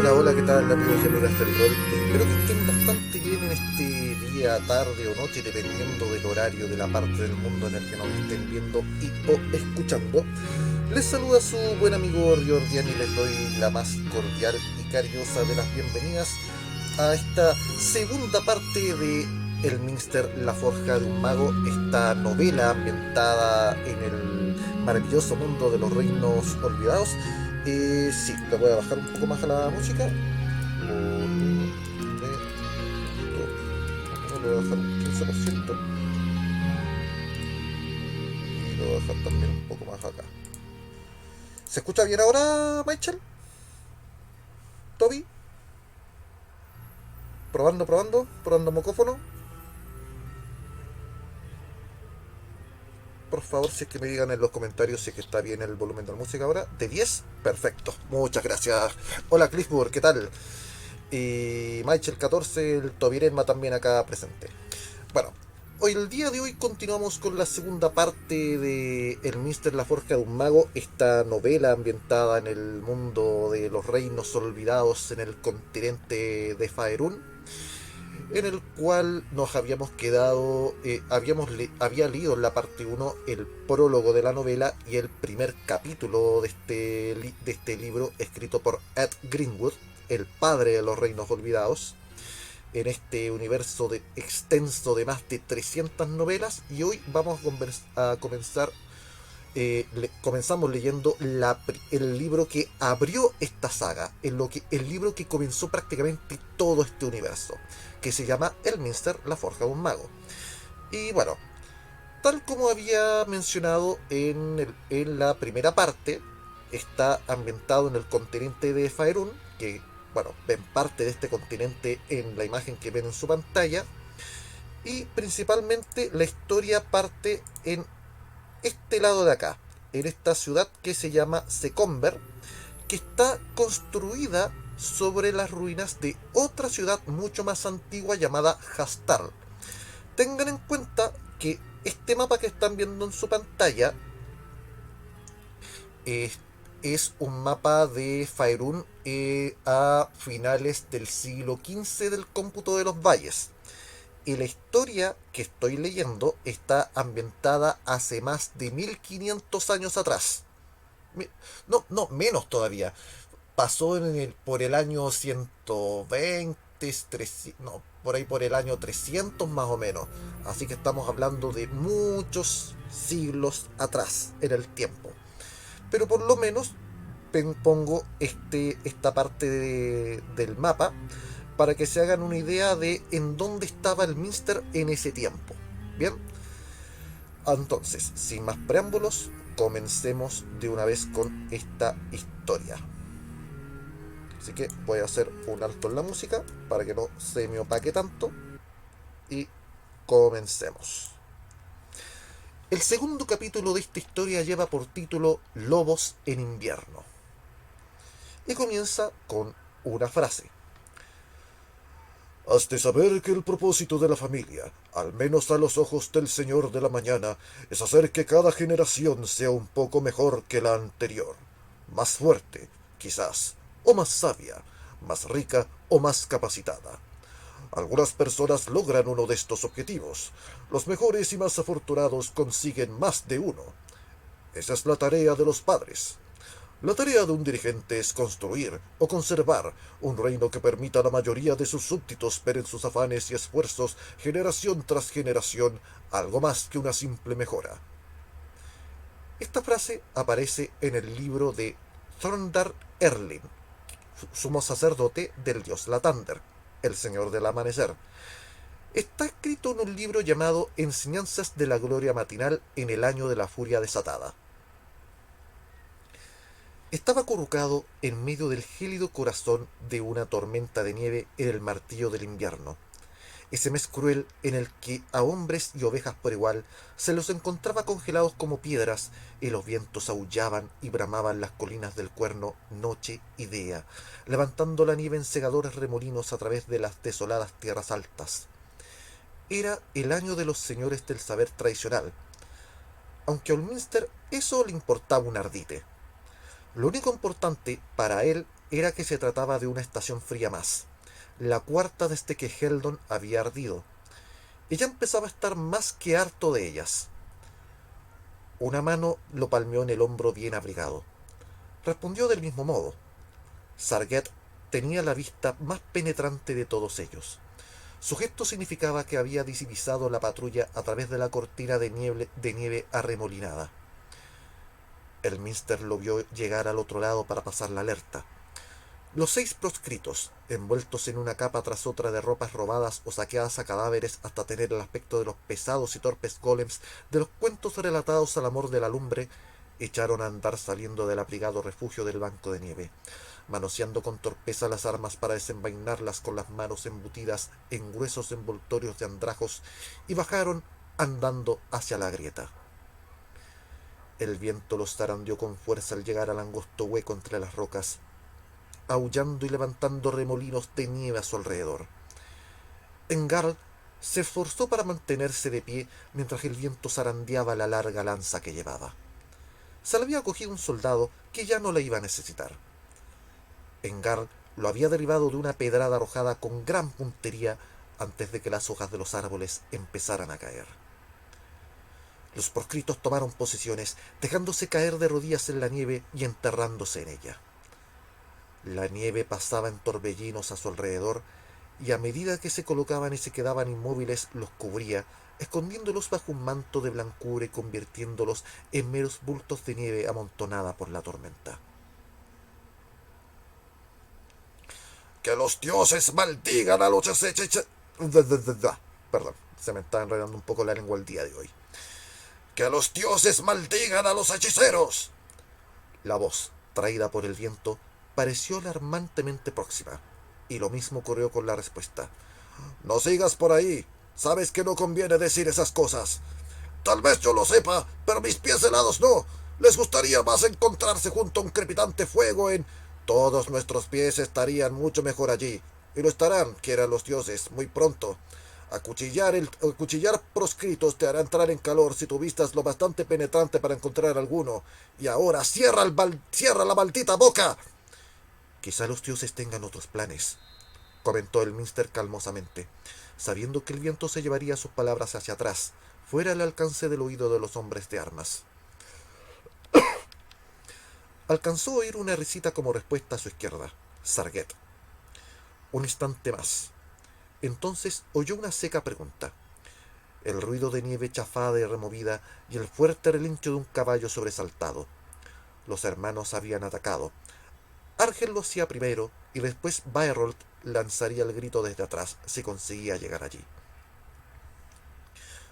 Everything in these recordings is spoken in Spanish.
Hola, hola, ¿qué tal amigos y amigas del rol? Espero que estén bastante bien en este día, tarde o noche, dependiendo del horario de la parte del mundo en el que nos estén viendo y o escuchando. Les saluda su buen amigo Riordian y les doy la más cordial y cariñosa de las bienvenidas a esta segunda parte de El Minster, la forja de un mago, esta novela ambientada en el maravilloso mundo de los reinos olvidados. Sí, le voy a bajar un poco más a la música. Volumen de poquito. Le voy a bajar un 15%. Y lo voy a bajar también un poco más acá. ¿Se escucha bien ahora, Michael? ¿Toby? Probando, probando, probando micrófono. Por favor, si es que me digan en los comentarios si es que está bien el volumen de la música ahora. De 10, perfecto. Muchas gracias. Hola Clifford, ¿qué tal? Y Michael 14, el Tobirenma también acá presente. Bueno, hoy el día de hoy continuamos con la segunda parte de El Mister la Forja de un Mago, esta novela ambientada en el mundo de los reinos olvidados en el continente de Faerun, en el cual nos habíamos quedado, había leído en la parte uno el prólogo de la novela y el primer capítulo de este libro escrito por Ed Greenwood, el padre de los reinos olvidados, en este universo extenso de más de 300 novelas. Y hoy vamos a comenzar, comenzamos leyendo el libro que abrió esta saga, el libro que comenzó prácticamente todo este universo, que se llama El Minster, la Forja de un Mago. Y bueno, tal como había mencionado en la primera parte, está ambientado en el continente de Faerun, que, bueno, ven parte de este continente en la imagen que ven en su pantalla, y principalmente la historia parte en este lado de acá, en esta ciudad que se llama Secomber, que está construida sobre las ruinas de otra ciudad mucho más antigua llamada Hastar. Tengan en cuenta que este mapa que están viendo en su pantalla es, es un mapa de Faerun a finales del siglo XV del cómputo de los valles. Y la historia que estoy leyendo está ambientada hace más de 1500 años atrás. No, no, menos todavía. Pasó por el año 120, 300, no, por ahí por el año 300 más o menos. Así que estamos hablando de muchos siglos atrás en el tiempo. Pero por lo menos pongo esta parte del mapa para que se hagan una idea de en dónde estaba el Minster en ese tiempo. Bien, entonces, sin más preámbulos, comencemos de una vez con esta historia. Así que voy a hacer un alto en la música para que no se me opaque tanto y comencemos. El segundo capítulo de esta historia lleva por título Lobos en invierno y comienza con una frase. Has de saber que el propósito de la familia, al menos a los ojos del Señor de la Mañana, es hacer que cada generación sea un poco mejor que la anterior, más fuerte, quizás, o más sabia, más rica o más capacitada. Algunas personas logran uno de estos objetivos. Los mejores y más afortunados consiguen más de uno. Esa es la tarea de los padres. La tarea de un dirigente es construir o conservar un reino que permita a la mayoría de sus súbditos ver en sus afanes y esfuerzos, generación tras generación, algo más que una simple mejora. Esta frase aparece en el libro de Thorndar Erlin, sumo sacerdote del dios Latander, el señor del amanecer. Está escrito en un libro llamado Enseñanzas de la Gloria Matinal en el año de la furia desatada. Estaba acurrucado en medio del gélido corazón de una tormenta de nieve en el martillo del invierno, ese mes cruel en el que a hombres y ovejas por igual se los encontraba congelados como piedras y los vientos aullaban y bramaban las colinas del Cuerno noche y día, levantando la nieve en segadores remolinos a través de las desoladas tierras altas. Era el año de los señores del saber tradicional, aunque a Olminster eso le importaba un ardite. Lo único importante para él era que se trataba de una estación fría más, la cuarta desde que Heldon había ardido, y ya empezaba a estar más que harto de ellas. Una mano lo palmeó en el hombro bien abrigado. Respondió del mismo modo. Sarget tenía la vista más penetrante de todos ellos. Su gesto significaba que había divisado la patrulla a través de la cortina de nieve arremolinada. El Minster lo vio llegar al otro lado para pasar la alerta. Los 6 proscritos, envueltos en una capa tras otra de ropas robadas o saqueadas a cadáveres hasta tener el aspecto de los pesados y torpes golems de los cuentos relatados al amor de la lumbre, echaron a andar saliendo del abrigado refugio del banco de nieve, manoseando con torpeza las armas para desenvainarlas con las manos embutidas en gruesos envoltorios de andrajos, y bajaron andando hacia la grieta. El viento los zarandeó con fuerza al llegar al angosto hueco entre las rocas, aullando y levantando remolinos de nieve a su alrededor. Engarl se esforzó para mantenerse de pie mientras el viento zarandeaba la larga lanza que llevaba. Se le había cogido un soldado que ya no la iba a necesitar. Engarl lo había derribado de una pedrada arrojada con gran puntería antes de que las hojas de los árboles empezaran a caer. Los proscritos tomaron posiciones, dejándose caer de rodillas en la nieve y enterrándose en ella. La nieve pasaba en torbellinos a su alrededor, y a medida que se colocaban y se quedaban inmóviles los cubría, escondiéndolos bajo un manto de blancura y convirtiéndolos en meros bultos de nieve amontonada por la tormenta. Que los dioses maldigan a los Perdón, se me está enredando un poco la lengua el día de hoy. Que los dioses maldigan a los hechiceros. La voz, traída por el viento, pareció alarmantemente próxima, y lo mismo ocurrió con la respuesta. No sigas por ahí. Sabes que no conviene decir esas cosas. Tal vez yo lo sepa, pero mis pies helados no. Les gustaría más encontrarse junto a un crepitante fuego en... Todos nuestros pies estarían mucho mejor allí. Y lo estarán, quieran los dioses, muy pronto. Acuchillar proscritos te hará entrar en calor si tu vista es lo bastante penetrante para encontrar alguno. Y ahora cierra la maldita boca. Quizá los dioses tengan otros planes, comentó el Minster calmosamente, sabiendo que el viento se llevaría sus palabras hacia atrás, fuera del alcance del oído de los hombres de armas. Alcanzó a oír una risita como respuesta a su izquierda. Sarget. Un instante más. Entonces oyó una seca pregunta. El ruido de nieve chafada y removida y el fuerte relincho de un caballo sobresaltado. Los hermanos habían atacado. Argel lo hacía primero y después Baerold lanzaría el grito desde atrás si conseguía llegar allí.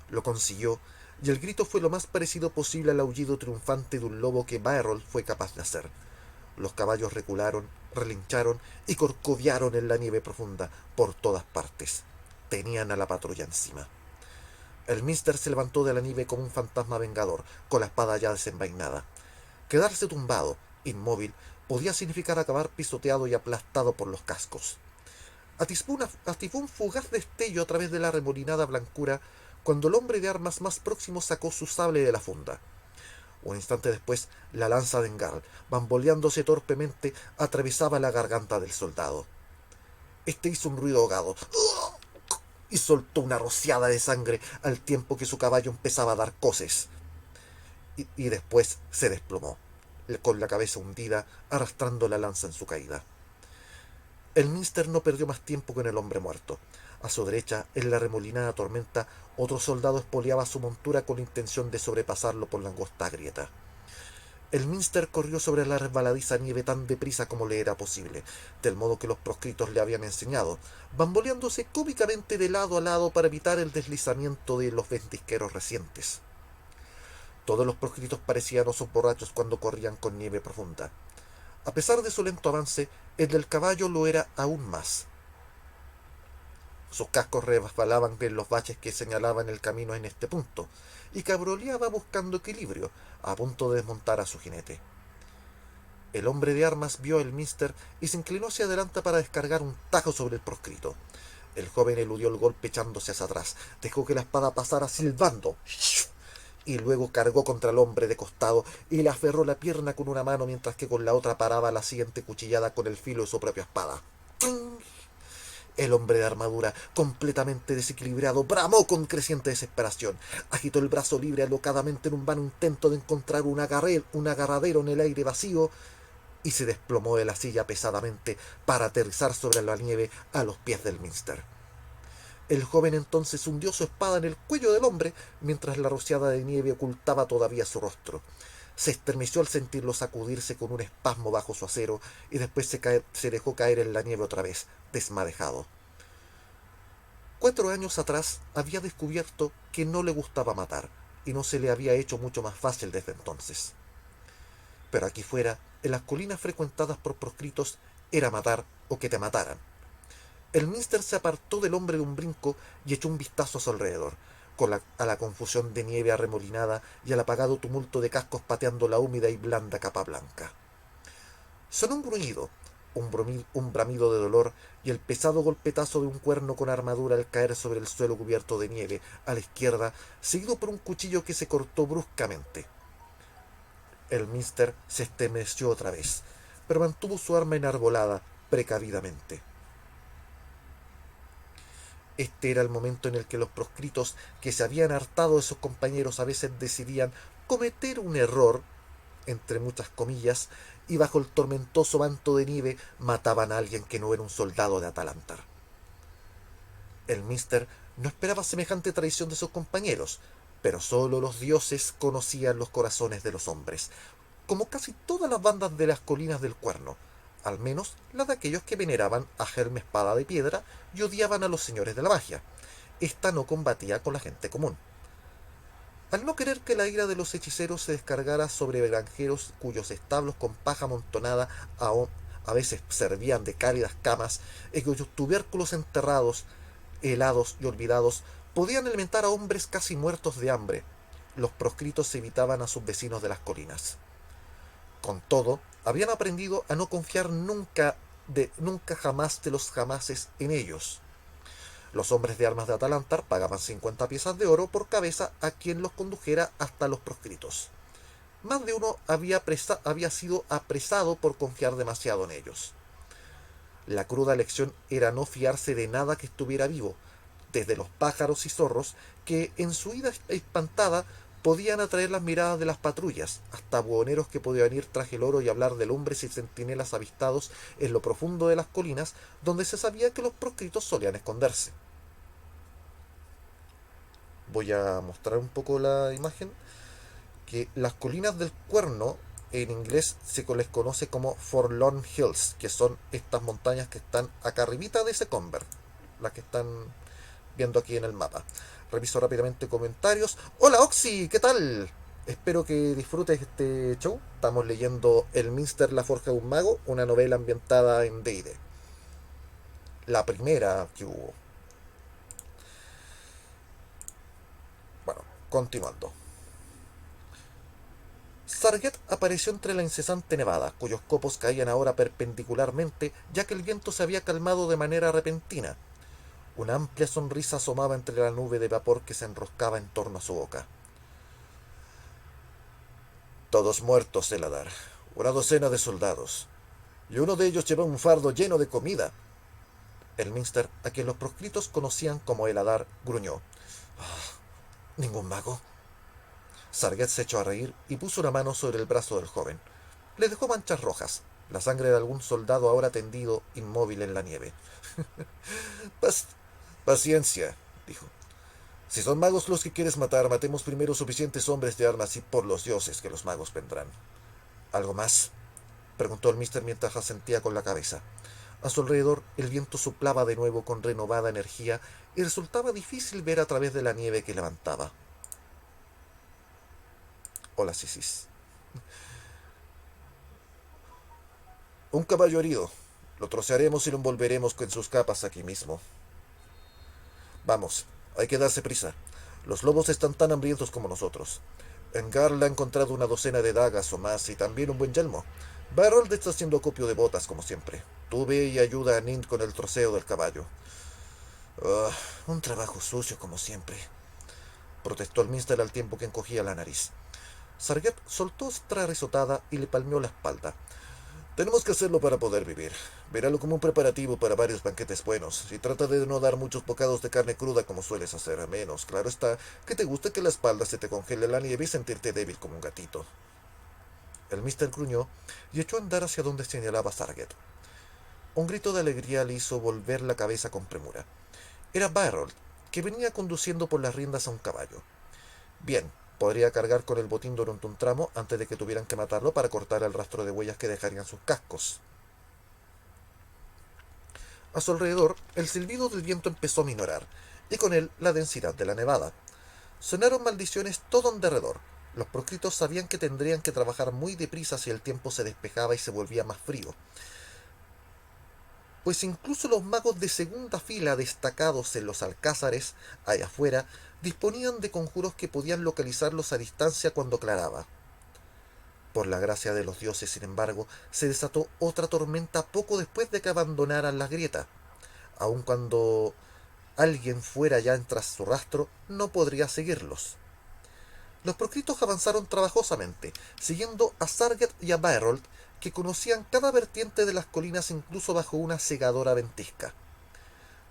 Lo consiguió, y el grito fue lo más parecido posible al aullido triunfante de un lobo que Baerold fue capaz de hacer. Los caballos recularon, relincharon y corcoviaron en la nieve profunda por todas partes. Tenían a la patrulla encima. El Minster se levantó de la nieve como un fantasma vengador, con la espada ya desenvainada. Quedarse tumbado, inmóvil, podía significar acabar pisoteado y aplastado por los cascos. Atisbó un fugaz destello a través de la remolinada blancura cuando el hombre de armas más próximo sacó su sable de la funda. Un instante después, la lanza de Engarl, bamboleándose torpemente, atravesaba la garganta del soldado. Este hizo un ruido ahogado y soltó una rociada de sangre al tiempo que su caballo empezaba a dar coces. Y después se desplomó, con la cabeza hundida, arrastrando la lanza en su caída. El Minster no perdió más tiempo con el hombre muerto. A su derecha, en la remolinada tormenta, otro soldado espoleaba su montura con la intención de sobrepasarlo por la angosta grieta. El Minster corrió sobre la resbaladiza nieve tan deprisa como le era posible, del modo que los proscritos le habían enseñado, bamboleándose cómicamente de lado a lado para evitar el deslizamiento de los ventisqueros recientes. Todos los proscritos parecían osos borrachos cuando corrían con nieve profunda. A pesar de su lento avance, el del caballo lo era aún más. Sus cascos resbalaban en los baches que señalaban el camino en este punto, y cabroleaba buscando equilibrio, a punto de desmontar a su jinete. El hombre de armas vio el Minster y se inclinó hacia adelante para descargar un tajo sobre el proscrito. El joven eludió el golpe echándose hacia atrás, dejó que la espada pasara silbando, y luego cargó contra el hombre de costado y le aferró la pierna con una mano mientras que con la otra paraba la siguiente cuchillada con el filo de su propia espada. El hombre de armadura, completamente desequilibrado, bramó con creciente desesperación. Agitó el brazo libre alocadamente en un vano intento de encontrar un agarradero en el aire vacío y se desplomó de la silla pesadamente para aterrizar sobre la nieve a los pies del Minster. El joven entonces hundió su espada en el cuello del hombre mientras la rociada de nieve ocultaba todavía su rostro. Se estremeció al sentirlo sacudirse con un espasmo bajo su acero y después se dejó caer en la nieve otra vez, desmadejado. 4 años atrás había descubierto que no le gustaba matar y no se le había hecho mucho más fácil desde entonces. Pero aquí fuera, en las colinas frecuentadas por proscritos, era matar o que te mataran. El Minster se apartó del hombre de un brinco y echó un vistazo a su alrededor, a la confusión de nieve arremolinada y al apagado tumulto de cascos pateando la húmeda y blanda capa blanca. Sonó un gruñido, un bramido de dolor y el pesado golpetazo de un cuerno con armadura al caer sobre el suelo cubierto de nieve a la izquierda, seguido por un cuchillo que se cortó bruscamente. El Minster se estremeció otra vez, pero mantuvo su arma enarbolada precavidamente. Este era el momento en el que los proscritos, que se habían hartado de sus compañeros, a veces decidían cometer un error, entre muchas comillas, y bajo el tormentoso manto de nieve mataban a alguien que no era un soldado de Atalantar. El Minster no esperaba semejante traición de sus compañeros, pero solo los dioses conocían los corazones de los hombres, como casi todas las bandas de las colinas del Cuerno, al menos las de aquellos que veneraban a Helm Espada de Piedra y odiaban a los señores de la magia. Esta no combatía con la gente común. Al no querer que la ira de los hechiceros se descargara sobre granjeros cuyos establos con paja amontonada a veces servían de cálidas camas y cuyos tubérculos enterrados, helados y olvidados podían alimentar a hombres casi muertos de hambre, los proscritos evitaban a sus vecinos de las colinas. Con todo, habían aprendido a no confiar nunca jamás de los jamases en ellos. Los hombres de armas de Atalantar pagaban 50 piezas de oro por cabeza a quien los condujera hasta los proscritos. Más de uno había sido apresado por confiar demasiado en ellos. La cruda lección era no fiarse de nada que estuviera vivo, desde los pájaros y zorros que, en su ida espantada, podían atraer las miradas de las patrullas, hasta buhoneros que podían ir tras el oro y hablar de hombres y centinelas avistados en lo profundo de las colinas, donde se sabía que los proscritos solían esconderse. Voy a mostrar un poco la imagen, que las colinas del Cuerno, en inglés se les conoce como Forlorn Hills, que son estas montañas que están acá arribita de Secomber, las que están viendo aquí en el mapa. Reviso rápidamente comentarios. Hola Oxy, ¿qué tal? Espero que disfrutes este show. Estamos leyendo El Minster, la forja de un mago, una novela ambientada en D&D. La primera que hubo. Bueno, continuando. Sarget apareció entre la incesante nevada, cuyos copos caían ahora perpendicularmente, ya que el viento se había calmado de manera repentina. Una amplia sonrisa asomaba entre la nube de vapor que se enroscaba en torno a su boca. Todos muertos, Eladar. Una docena de soldados. Y uno de ellos llevaba un fardo lleno de comida. El Minster, a quien los proscritos conocían como Eladar, gruñó. ¿Ningún mago? Sarget se echó a reír y puso una mano sobre el brazo del joven. Le dejó manchas rojas, la sangre de algún soldado ahora tendido, inmóvil en la nieve. Paciencia, dijo. Si son magos los que quieres matar, matemos primero suficientes hombres de armas y por los dioses que los magos vendrán. ¿Algo más? Preguntó el Mister mientras asentía con la cabeza. A su alrededor el viento soplaba de nuevo con renovada energía y resultaba difícil ver a través de la nieve que levantaba. Hola, Sisis. Un caballo herido. Lo trocearemos y lo envolveremos con sus capas aquí mismo. Vamos, hay que darse prisa. Los lobos están tan hambrientos como nosotros. Engarl ha encontrado una docena de dagas o más y también un buen yelmo. Barold está haciendo acopio de botas, como siempre. Tú ve y ayuda a Nint con el troceo del caballo. Un trabajo sucio, como siempre. protestó el Minster al tiempo que encogía la nariz. Sarget soltó otra risotada y le palmeó la espalda. Tenemos que hacerlo para poder vivir. Míralo como un preparativo para varios banquetes buenos. Y trata de no dar muchos bocados de carne cruda como sueles hacer, a menos, claro está, que te guste que la espalda se te congele la nieve y sentirte débil como un gatito. El Mister gruñó y echó a andar hacia donde señalaba Sarget. Un grito de alegría le hizo volver la cabeza con premura. Era Byrold, que venía conduciendo por las riendas a un caballo. Bien, podría cargar con el botín durante un tramo antes de que tuvieran que matarlo para cortar el rastro de huellas que dejarían sus cascos. A su alrededor, el silbido del viento empezó a minorar, y con él la densidad de la nevada. Sonaron maldiciones todo en derredor. Los proscritos sabían que tendrían que trabajar muy deprisa si el tiempo se despejaba y se volvía más frío, pues incluso los magos de segunda fila destacados en los alcázares, allá afuera, disponían de conjuros que podían localizarlos a distancia cuando aclaraba. Por la gracia de los dioses, sin embargo, se desató otra tormenta poco después de que abandonaran la grieta. Aun cuando alguien fuera ya tras su rastro, no podría seguirlos. Los proscritos avanzaron trabajosamente, siguiendo a Sarget y a Byrold, que conocían cada vertiente de las colinas incluso bajo una cegadora ventisca.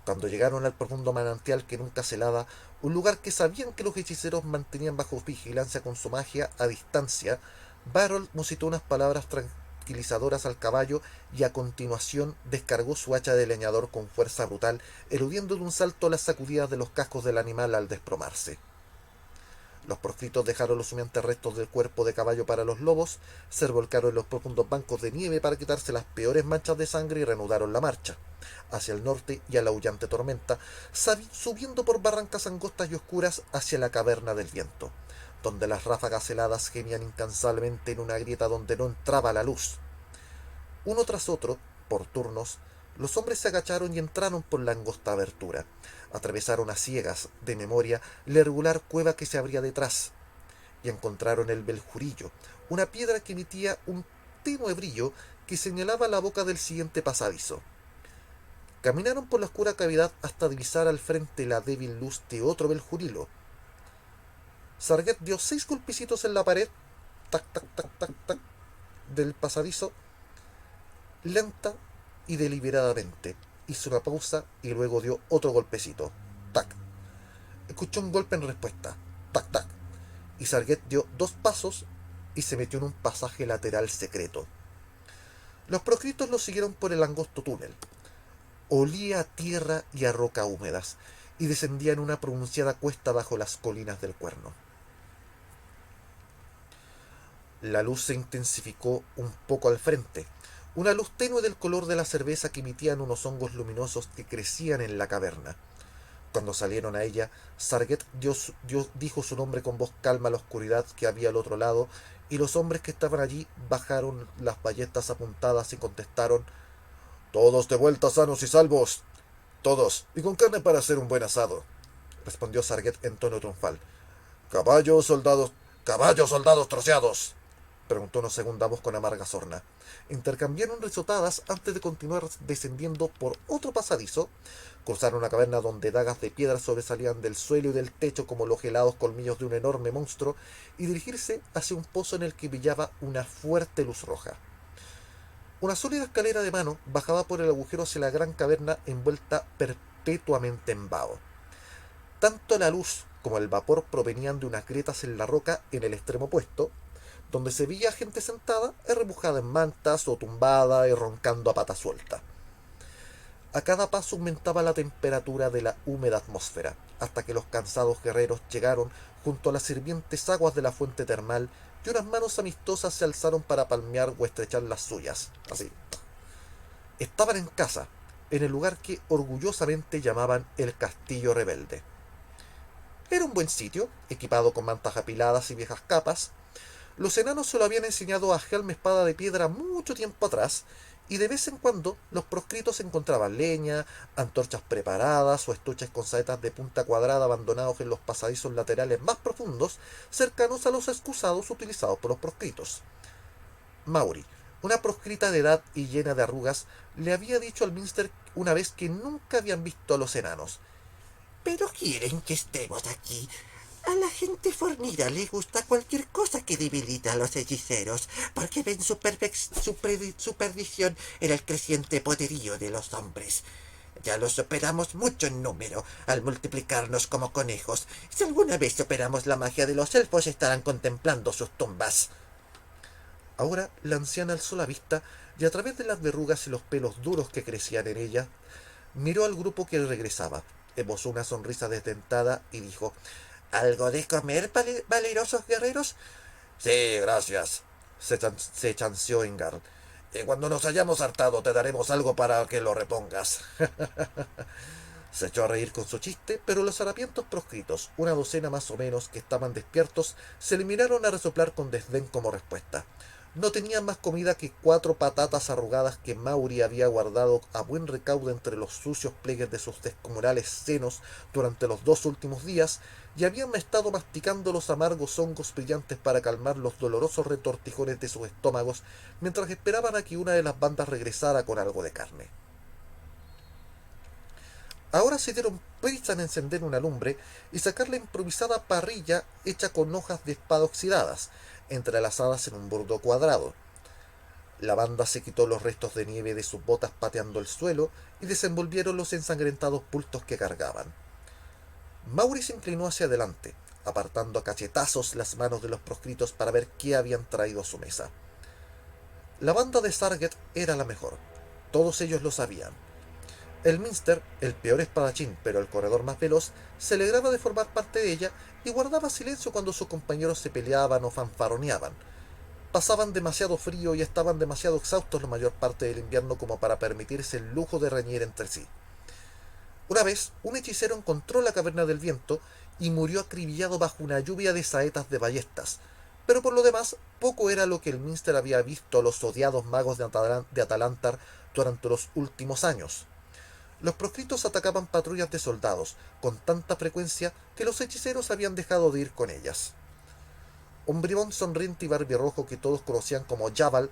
Cuando llegaron al profundo manantial que nunca se helaba, un lugar que sabían que los hechiceros mantenían bajo vigilancia con su magia a distancia, Byrold musitó unas palabras tranquilizadoras al caballo y a continuación descargó su hacha de leñador con fuerza brutal, eludiendo de un salto las sacudidas de los cascos del animal al desplomarse. Los proscritos dejaron los humeantes restos del cuerpo de caballo para los lobos, se revolcaron en los profundos bancos de nieve para quitarse las peores manchas de sangre y reanudaron la marcha, hacia el norte y a la aullante tormenta, subiendo por barrancas angostas y oscuras hacia la caverna del viento, donde las ráfagas heladas gemían incansablemente en una grieta donde no entraba la luz. Uno tras otro, por turnos, los hombres se agacharon y entraron por la angosta abertura. Atravesaron a ciegas, de memoria, la irregular cueva que se abría detrás, y encontraron el beljurillo, una piedra que emitía un tenue brillo que señalaba la boca del siguiente pasadizo. Caminaron por la oscura cavidad hasta divisar al frente la débil luz de otro beljurilo. Sarget dio 6 golpecitos en la pared, tac, tac, tac, tac, tac, del pasadizo, lenta y deliberadamente. Hizo una pausa y luego dio otro golpecito. Tac. Escuchó un golpe en respuesta. Tac, tac. Y Sarget dio 2 pasos y se metió en un pasaje lateral secreto. Los proscritos lo siguieron por el angosto túnel. Olía a tierra y a roca húmedas y descendía en una pronunciada cuesta bajo las colinas del Cuerno. La luz se intensificó un poco al frente, una luz tenue del color de la cerveza que emitían unos hongos luminosos que crecían en la caverna. Cuando salieron a ella, Sarget dijo su nombre con voz calma a la oscuridad que había al otro lado, y los hombres que estaban allí bajaron las ballestas apuntadas y contestaron: «Todos de vuelta sanos y salvos. Todos, y con carne para hacer un buen asado», respondió Sarget en tono triunfal. Caballos, soldados troceados», preguntó una segunda voz con amarga sorna. Intercambiaron risotadas antes de continuar descendiendo por otro pasadizo. Cruzaron una caverna donde dagas de piedra sobresalían del suelo y del techo como los helados colmillos de un enorme monstruo y dirigirse hacia un pozo en el que brillaba una fuerte luz roja. Una sólida escalera de mano bajaba por el agujero hacia la gran caverna envuelta perpetuamente en vaho. Tanto la luz como el vapor provenían de unas grietas en la roca en el extremo opuesto, donde se veía gente sentada, arrebujada en mantas o tumbada y roncando a pata suelta. A cada paso aumentaba la temperatura de la húmeda atmósfera, hasta que los cansados guerreros llegaron junto a las hirvientes aguas de la fuente termal y unas manos amistosas se alzaron para palmear o estrechar las suyas. Así. Estaban en casa, en el lugar que orgullosamente llamaban el Castillo Rebelde. Era un buen sitio, equipado con mantas apiladas y viejas capas. Los enanos se lo habían enseñado a Helm Espada de Piedra mucho tiempo atrás, y de vez en cuando los proscritos encontraban leña, antorchas preparadas o estuches con saetas de punta cuadrada abandonados en los pasadizos laterales más profundos, cercanos a los excusados utilizados por los proscritos. Mauri, una proscrita de edad y llena de arrugas, le había dicho al Minster una vez que nunca habían visto a los enanos. ¿Pero quieren que estemos aquí A la gente fornida le gusta cualquier cosa que debilita a los hechiceros, porque ven su perdición en el creciente poderío de los hombres. Ya los superamos mucho en número al multiplicarnos como conejos. Si alguna vez superamos la magia de los elfos, estarán contemplando sus tumbas. Ahora la anciana alzó la vista y a través de las verrugas y los pelos duros que crecían en ella, miró al grupo que regresaba, esbozó una sonrisa desdentada y dijo: ¿Algo de comer, valerosos guerreros? Sí, gracias, se chanceó Engar. Cuando nos hayamos hartado te daremos algo para que lo repongas. Se echó a reír con su chiste, pero los harapientos proscritos, una docena más o menos que estaban despiertos, se le miraron a resoplar con desdén como respuesta. No tenían más comida que 4 patatas arrugadas que Mauri había guardado a buen recaudo entre los sucios pliegues de sus descomunales senos durante los 2 últimos días, y habían estado masticando los amargos hongos brillantes para calmar los dolorosos retortijones de sus estómagos, mientras esperaban a que una de las bandas regresara con algo de carne. Ahora se dieron prisa en encender una lumbre y sacar la improvisada parrilla hecha con hojas de espada oxidadas, entrelazadas en un burdo cuadrado. La banda se quitó los restos de nieve de sus botas pateando el suelo y desenvolvieron los ensangrentados bultos que cargaban. Mauri se inclinó hacia adelante, apartando a cachetazos las manos de los proscritos para ver qué habían traído a su mesa. La banda de Sarget era la mejor. Todos ellos lo sabían. El Minster, el peor espadachín pero el corredor más veloz, se alegraba de formar parte de ella y guardaba silencio cuando sus compañeros se peleaban o fanfaroneaban. Pasaban demasiado frío y estaban demasiado exhaustos la mayor parte del invierno como para permitirse el lujo de reñir entre sí. Una vez, un hechicero encontró la caverna del viento y murió acribillado bajo una lluvia de saetas de ballestas, pero por lo demás, poco era lo que el Minster había visto a los odiados magos de Atalantar durante los últimos años. Los proscritos atacaban patrullas de soldados con tanta frecuencia que los hechiceros habían dejado de ir con ellas. Un bribón sonriente y barbirrojo que todos conocían como Jabal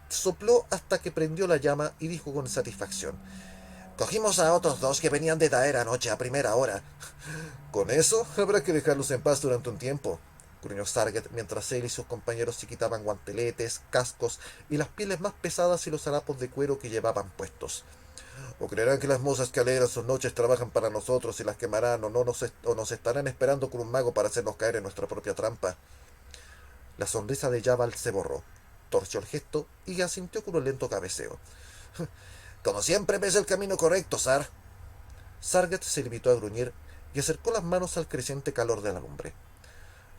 sopló hasta que prendió la llama y dijo con satisfacción: Cogimos a otros 2 que venían de Daer anoche a primera hora. Con eso habrá que dejarlos en paz durante un tiempo, gruñó Sarget mientras él y sus compañeros se quitaban guanteletes, cascos y las pieles más pesadas y los harapos de cuero que llevaban puestos. ¿O creerán que las mozas que alegran sus noches trabajan para nosotros y las quemarán o nos estarán esperando con un mago para hacernos caer en nuestra propia trampa? La sonrisa de Jabal se borró, torció el gesto y asintió con un lento cabeceo. Como siempre ves el camino correcto, Sar. Sarget se limitó a gruñir y acercó las manos al creciente calor de la lumbre.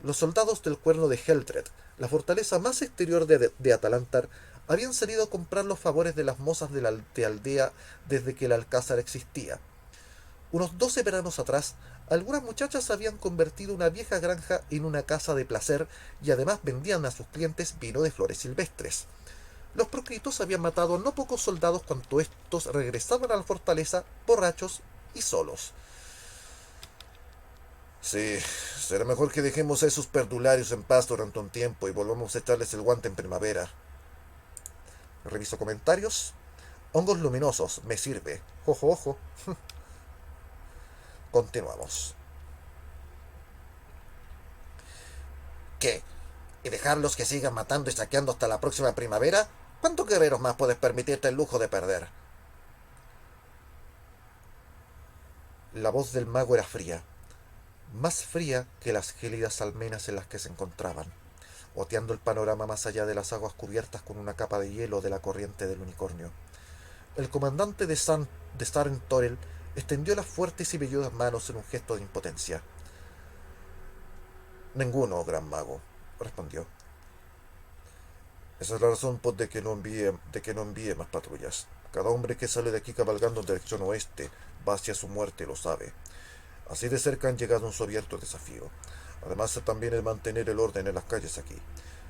Los soldados del cuerno de Heldred, la fortaleza más exterior de Atalantar, habían salido a comprar los favores de las mozas de aldea desde que el alcázar existía. Unos 12 veranos atrás, algunas muchachas habían convertido una vieja granja en una casa de placer y además vendían a sus clientes vino de flores silvestres. Los proscritos habían matado no pocos soldados cuando estos regresaban a la fortaleza borrachos y solos. Sí, será mejor que dejemos a esos perdularios en paz durante un tiempo y volvamos a echarles el guante en primavera. Reviso comentarios. Hongos luminosos, me sirve. Ojo, ojo. Continuamos. ¿Qué? ¿Y dejarlos que sigan matando y saqueando hasta la próxima primavera? ¿Cuántos guerreros más puedes permitirte el lujo de perder? La voz del mago era fría, más fría que las gélidas almenas en las que se encontraban, oteando el panorama más allá de las aguas cubiertas con una capa de hielo de la corriente del unicornio. El comandante de Saren Torel extendió las fuertes y velludas manos en un gesto de impotencia. Ninguno, gran mago, respondió. Esa es la razón de que no envíe más patrullas. Cada hombre que sale de aquí cabalgando en dirección oeste va hacia su muerte, lo sabe. Así de cerca han llegado a un abierto desafío. Además, también el mantener el orden en las calles aquí.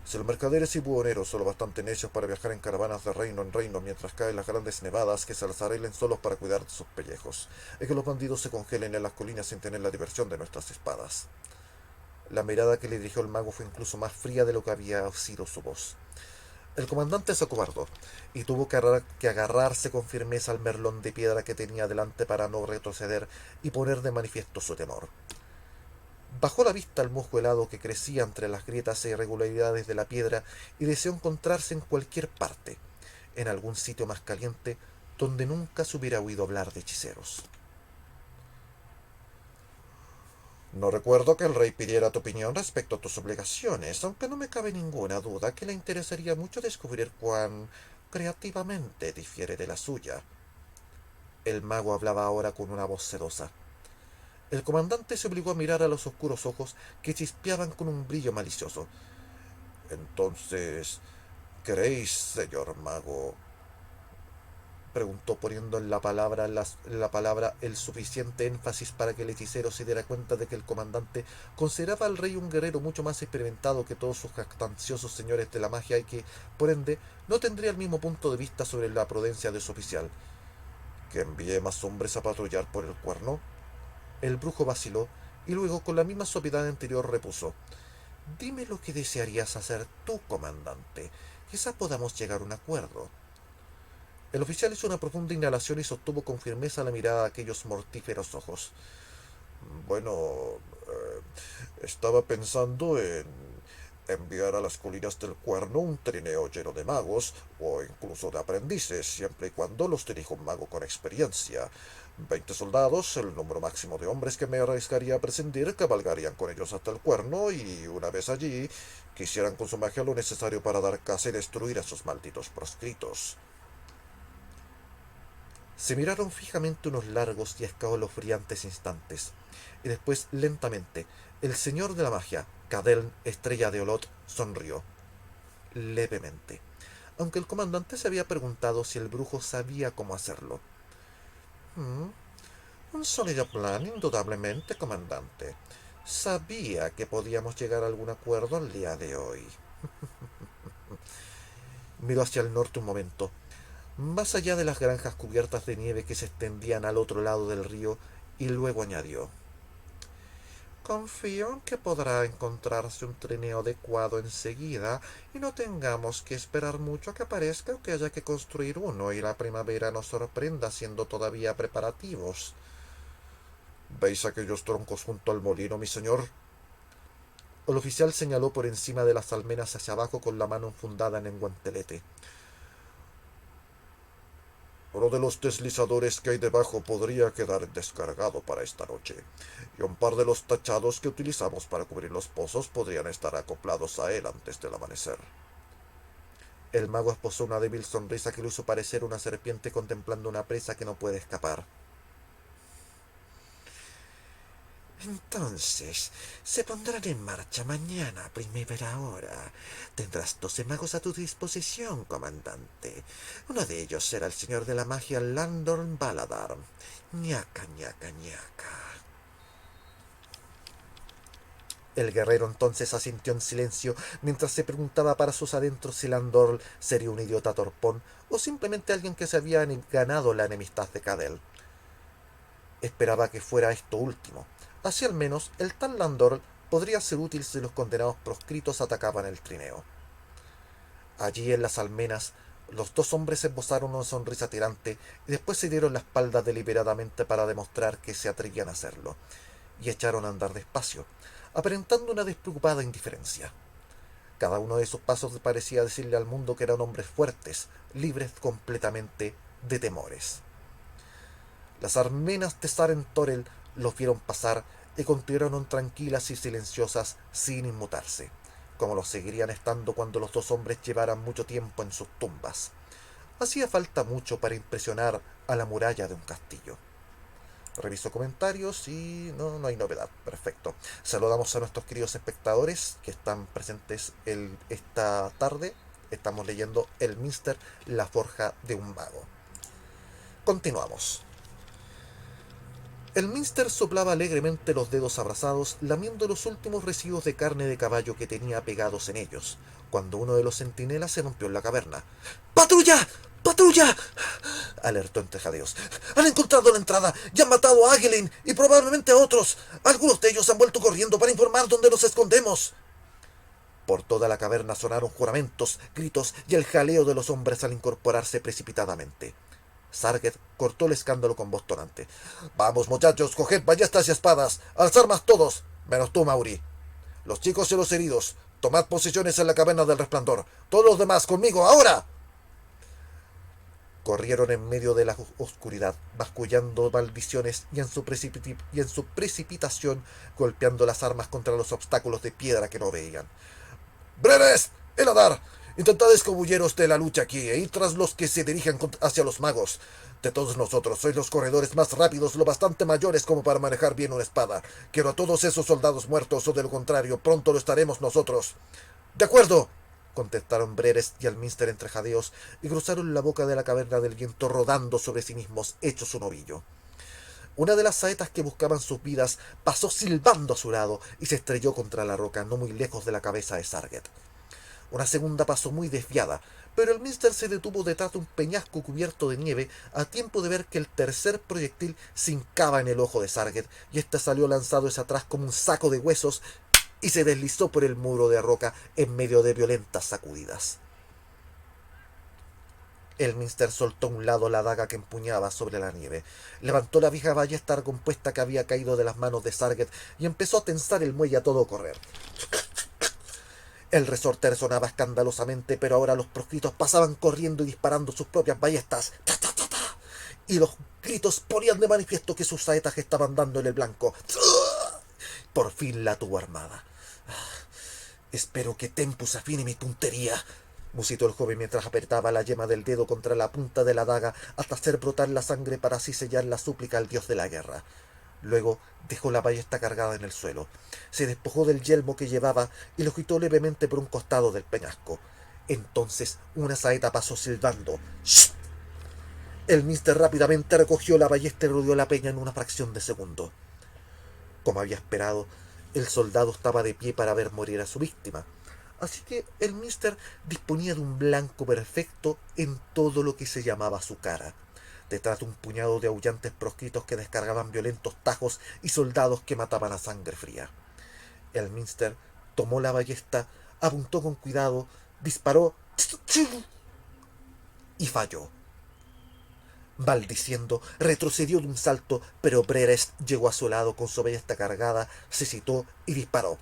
Si los mercaderes y buhoneros son lo bastante necios para viajar en caravanas de reino en reino mientras caen las grandes nevadas, que se las arreglen solos para cuidar de sus pellejos, es que los bandidos se congelen en las colinas sin tener la diversión de nuestras espadas. La mirada que le dirigió el mago fue incluso más fría de lo que había sido su voz. El comandante se acobardó y tuvo que agarrarse con firmeza al merlón de piedra que tenía delante para no retroceder y poner de manifiesto su temor. Bajó la vista al musgo helado que crecía entre las grietas e irregularidades de la piedra y deseó encontrarse en cualquier parte, en algún sitio más caliente, donde nunca se hubiera oído hablar de hechiceros. No recuerdo que el rey pidiera tu opinión respecto a tus obligaciones, aunque no me cabe ninguna duda que le interesaría mucho descubrir cuán creativamente difiere de la suya. El mago hablaba ahora con una voz sedosa. El comandante se obligó a mirar a los oscuros ojos que chispeaban con un brillo malicioso. Entonces, ¿queréis, señor mago? Preguntó poniendo en la palabra el suficiente énfasis para que el hechicero se diera cuenta de que el comandante consideraba al rey un guerrero mucho más experimentado que todos sus jactanciosos señores de la magia y que, por ende, no tendría el mismo punto de vista sobre la prudencia de su oficial. ¿Que envíe más hombres a patrullar por el cuerno? El brujo vaciló y luego, con la misma suavidad anterior, repuso: «Dime lo que desearías hacer tú, comandante. Quizá podamos llegar a un acuerdo». El oficial hizo una profunda inhalación y sostuvo con firmeza la mirada a aquellos mortíferos ojos. Bueno, estaba pensando en enviar a las colinas del Cuerno un trineo lleno de magos, o incluso de aprendices, siempre y cuando los dirija un mago con experiencia. 20 soldados, el número máximo de hombres que me arriesgaría a prescindir, cabalgarían con ellos hasta el Cuerno y, una vez allí, quisieran con su magia lo necesario para dar caza y destruir a esos malditos proscritos. Se miraron fijamente unos largos y escalofriantes instantes, y después, lentamente, el señor de la magia, Cadel, Estrella de Olot, sonrió, levemente, aunque el comandante se había preguntado si el brujo sabía cómo hacerlo. Un sólido plan, indudablemente, comandante. Sabía que podíamos llegar a algún acuerdo el día de hoy. Miró hacia el norte un momento, más allá de las granjas cubiertas de nieve que se extendían al otro lado del río, y luego añadió: Confío en que podrá encontrarse un trineo adecuado enseguida y no tengamos que esperar mucho a que aparezca o que haya que construir uno y la primavera nos sorprenda haciendo todavía preparativos. ¿Veis aquellos troncos junto al molino, mi señor? El oficial señaló por encima de las almenas hacia abajo con la mano enfundada en el guantelete. Uno de los deslizadores que hay debajo podría quedar descargado para esta noche, y un par de los tachados que utilizamos para cubrir los pozos podrían estar acoplados a él antes del amanecer. El mago esbozó una débil sonrisa que lo hizo parecer una serpiente contemplando una presa que no puede escapar. Entonces, se pondrán en marcha mañana a primera hora. Tendrás 12 magos a tu disposición, comandante. Uno de ellos será el señor de la magia Landorn Baladar. Ñaca, ñaca, ñaca. El guerrero entonces asintió en silencio mientras se preguntaba para sus adentros si Landor sería un idiota torpón o simplemente alguien que se había ganado la enemistad de Cadel. Esperaba que fuera esto último. Así al menos el tal Landor podría ser útil si los condenados proscritos atacaban el trineo. Allí en las almenas, los dos hombres esbozaron una sonrisa tirante y después se dieron la espalda deliberadamente para demostrar que se atrevían a hacerlo, y echaron a andar despacio, aparentando una despreocupada indiferencia. Cada uno de sus pasos parecía decirle al mundo que eran hombres fuertes, libres completamente de temores. Las almenas de Saren Torel los vieron pasar y continuaron tranquilas y silenciosas sin inmutarse, como lo seguirían estando cuando los dos hombres llevaran mucho tiempo en sus tumbas. Hacía falta mucho para impresionar a la muralla de un castillo. Reviso comentarios y no hay novedad. Perfecto. Saludamos a nuestros queridos espectadores que están presentes esta tarde. Estamos leyendo El Minster, la forja de un mago. Continuamos. El Minster soplaba alegremente los dedos abrasados, lamiendo los últimos residuos de carne de caballo que tenía pegados en ellos, cuando uno de los centinelas se rompió en la caverna. ¡Patrulla! ¡Patrulla!, alertó entre jadeos. Han encontrado la entrada y han matado a Agelin y probablemente a otros. Algunos de ellos han vuelto corriendo para informar dónde los escondemos. Por toda la caverna sonaron juramentos, gritos y el jaleo de los hombres al incorporarse precipitadamente. Sarget cortó el escándalo con voz tonante. «Vamos, muchachos, coged ballestas y espadas. ¡Alzar más todos! Menos tú, Mauri. Los chicos y los heridos, tomad posiciones en la caverna del resplandor. Todos los demás, conmigo, ahora. Corrieron en medio de la oscuridad, mascullando maldiciones y en su precipitación golpeando las armas contra los obstáculos de piedra que no veían. ¡Breres! ¡Eladar! Intentad escabulleros de la lucha aquí e ir tras los que se dirigen hacia los magos. De todos nosotros, sois los corredores más rápidos, lo bastante mayores como para manejar bien una espada. Quiero a todos esos soldados muertos, o de lo contrario, pronto lo estaremos nosotros. ¡De acuerdo!, contestaron Breres y Alminster entre jadeos, y cruzaron la boca de la caverna del viento rodando sobre sí mismos, hechos un ovillo. Una de las saetas que buscaban sus vidas pasó silbando a su lado y se estrelló contra la roca, no muy lejos de la cabeza de Sarget. Una segunda pasó muy desviada, pero el Minster se detuvo detrás de un peñasco cubierto de nieve a tiempo de ver que el tercer proyectil se hincaba en el ojo de Sarget y éste salió lanzado hacia atrás como un saco de huesos y se deslizó por el muro de roca en medio de violentas sacudidas. El Minster soltó a un lado la daga que empuñaba sobre la nieve, levantó la vieja ballesta recompuesta que había caído de las manos de Sarget y empezó a tensar el muelle a todo correr. El resorte resonaba escandalosamente, pero ahora los proscritos pasaban corriendo y disparando sus propias ballestas. ¡Ta, ta, ta, ta! Y los gritos ponían de manifiesto que sus saetas estaban dando en el blanco. Por fin la tuvo armada. Espero que Tempus afine mi puntería, musitó el joven mientras apretaba la yema del dedo contra la punta de la daga hasta hacer brotar la sangre para así sellar la súplica al dios de la guerra. Luego dejó la ballesta cargada en el suelo. Se despojó del yelmo que llevaba y lo quitó levemente por un costado del peñasco. Entonces una saeta pasó silbando. ¡Shh! El Minster rápidamente recogió la ballesta y rodeó la peña en una fracción de segundo. Como había esperado, el soldado estaba de pie para ver morir a su víctima. Así que el Minster disponía de un blanco perfecto en todo lo que se llamaba su cara, detrás de un puñado de aullantes proscritos que descargaban violentos tajos y soldados que mataban a sangre fría. El Minster tomó la ballesta, apuntó con cuidado, disparó y falló. Maldiciendo, retrocedió de un salto, pero Breres llegó a su lado con su ballesta cargada, se citó y disparó.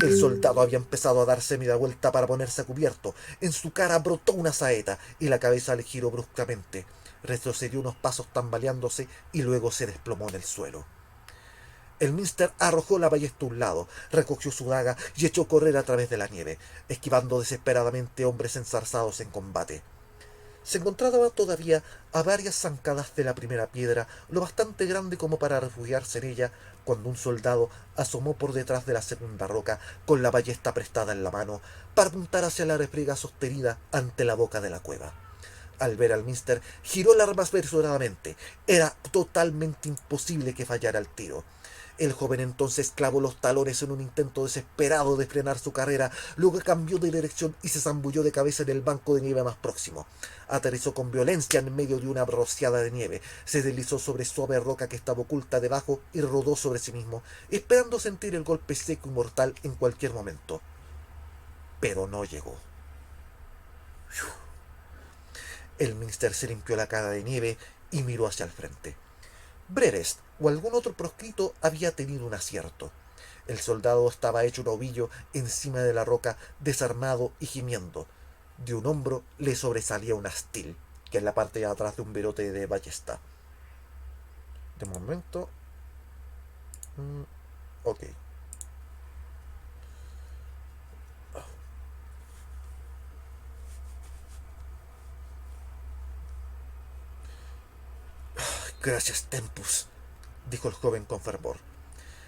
El soldado había empezado a darse media vuelta para ponerse a cubierto. En su cara brotó una saeta y la cabeza le giró bruscamente. Retrocedió unos pasos tambaleándose y luego se desplomó en el suelo. El Minster arrojó la ballesta a un lado, recogió su daga y echó a correr a través de la nieve, esquivando desesperadamente hombres enzarzados en combate. Se encontraba todavía a varias zancadas de la primera piedra, lo bastante grande como para refugiarse en ella, cuando un soldado asomó por detrás de la segunda roca con la ballesta prestada en la mano para apuntar hacia la refriega sostenida ante la boca de la cueva. Al ver al Minster, giró el arma apresuradamente. Era totalmente imposible que fallara el tiro. El joven entonces clavó los talones en un intento desesperado de frenar su carrera, luego cambió de dirección y se zambulló de cabeza en el banco de nieve más próximo. Aterrizó con violencia en medio de una rociada de nieve, se deslizó sobre suave roca que estaba oculta debajo y rodó sobre sí mismo, esperando sentir el golpe seco y mortal en cualquier momento. Pero no llegó. El Minster se limpió la cara de nieve y miró hacia el frente. Breres o algún otro proscrito había tenido un acierto. El soldado estaba hecho un ovillo encima de la roca, desarmado y gimiendo. De un hombro le sobresalía un astil, que es la parte de atrás de un virote de ballesta. De momento... ok. Gracias, Tempus, dijo el joven con fervor.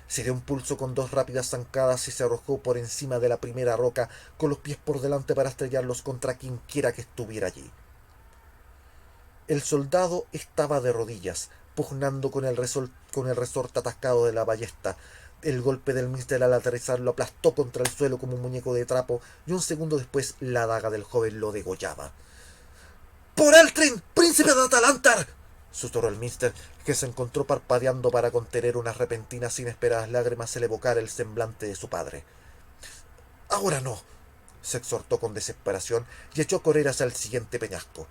Se dio un pulso con dos rápidas zancadas y se arrojó por encima de la primera roca con los pies por delante para estrellarlos contra quienquiera que estuviera allí. El soldado estaba de rodillas, pugnando con el resorte atascado de la ballesta. El golpe del Minster al aterrizar lo aplastó contra el suelo como un muñeco de trapo y un segundo después la daga del joven lo degollaba. ¡Por Eltrin, príncipe de Atalantar!, susurró el Minster, que se encontró parpadeando para contener unas repentinas inesperadas lágrimas al evocar el semblante de su padre. «Ahora no», se exhortó con desesperación y echó a correr hacia el siguiente peñasco.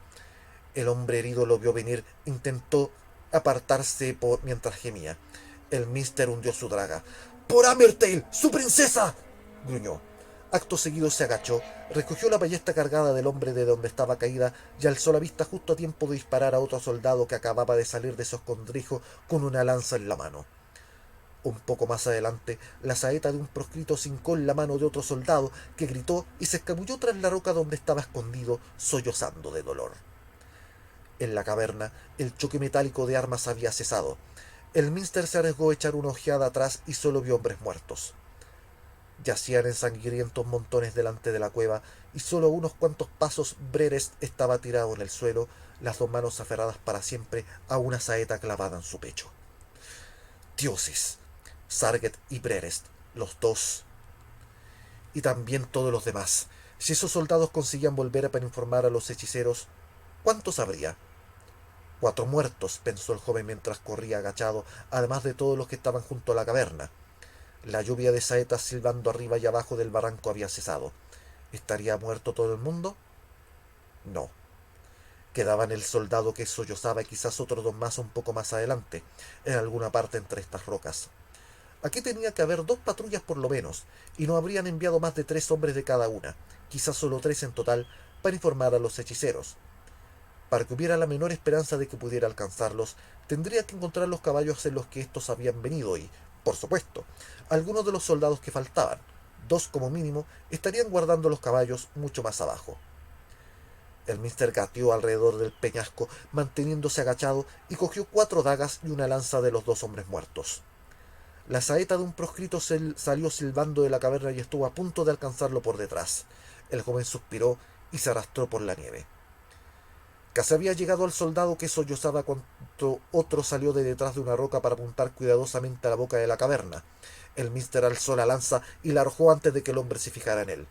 El hombre herido lo vio venir, intentó apartarse mientras gemía. El Mister hundió su daga. ¡Por Amertail, su princesa!, gruñó. Acto seguido se agachó, recogió la ballesta cargada del hombre de donde estaba caída y alzó la vista justo a tiempo de disparar a otro soldado que acababa de salir de su escondrijo con una lanza en la mano. Un poco más adelante, la saeta de un proscrito se hincó en la mano de otro soldado que gritó y se escabulló tras la roca donde estaba escondido, sollozando de dolor. En la caverna, el choque metálico de armas había cesado. El Minster se arriesgó a echar una ojeada atrás y solo vio hombres muertos. Yacían en sangrientos montones delante de la cueva y solo a unos cuantos pasos Brerest estaba tirado en el suelo, las dos manos aferradas para siempre a una saeta clavada en su pecho. Dioses, Sarget y Brerest, los dos. Y también todos los demás. Si esos soldados conseguían volver para informar a los hechiceros, ¿cuántos habría? 4 muertos, pensó el joven mientras corría agachado, además de todos los que estaban junto a la caverna. La lluvia de saetas silbando arriba y abajo del barranco había cesado. ¿Estaría muerto todo el mundo? No. Quedaban el soldado que sollozaba y quizás otros 2 más un poco más adelante, en alguna parte entre estas rocas. Aquí tenía que haber 2 patrullas por lo menos, y no habrían enviado más de 3 hombres de cada una, quizás solo 3 en total, para informar a los hechiceros. Para que hubiera la menor esperanza de que pudiera alcanzarlos, tendría que encontrar los caballos en los que estos habían venido y, por supuesto, algunos de los soldados que faltaban, 2 como mínimo, estarían guardando los caballos mucho más abajo. El Mister gateó alrededor del peñasco, manteniéndose agachado, y cogió 4 dagas y una lanza de los 2 hombres muertos. La saeta de un proscrito salió silbando de la caverna y estuvo a punto de alcanzarlo por detrás. El joven suspiró y se arrastró por la nieve. Casi había llegado al soldado que sollozaba cuando otro salió de detrás de una roca para apuntar cuidadosamente a la boca de la caverna. El Mister alzó la lanza y la arrojó antes de que el hombre se fijara en él.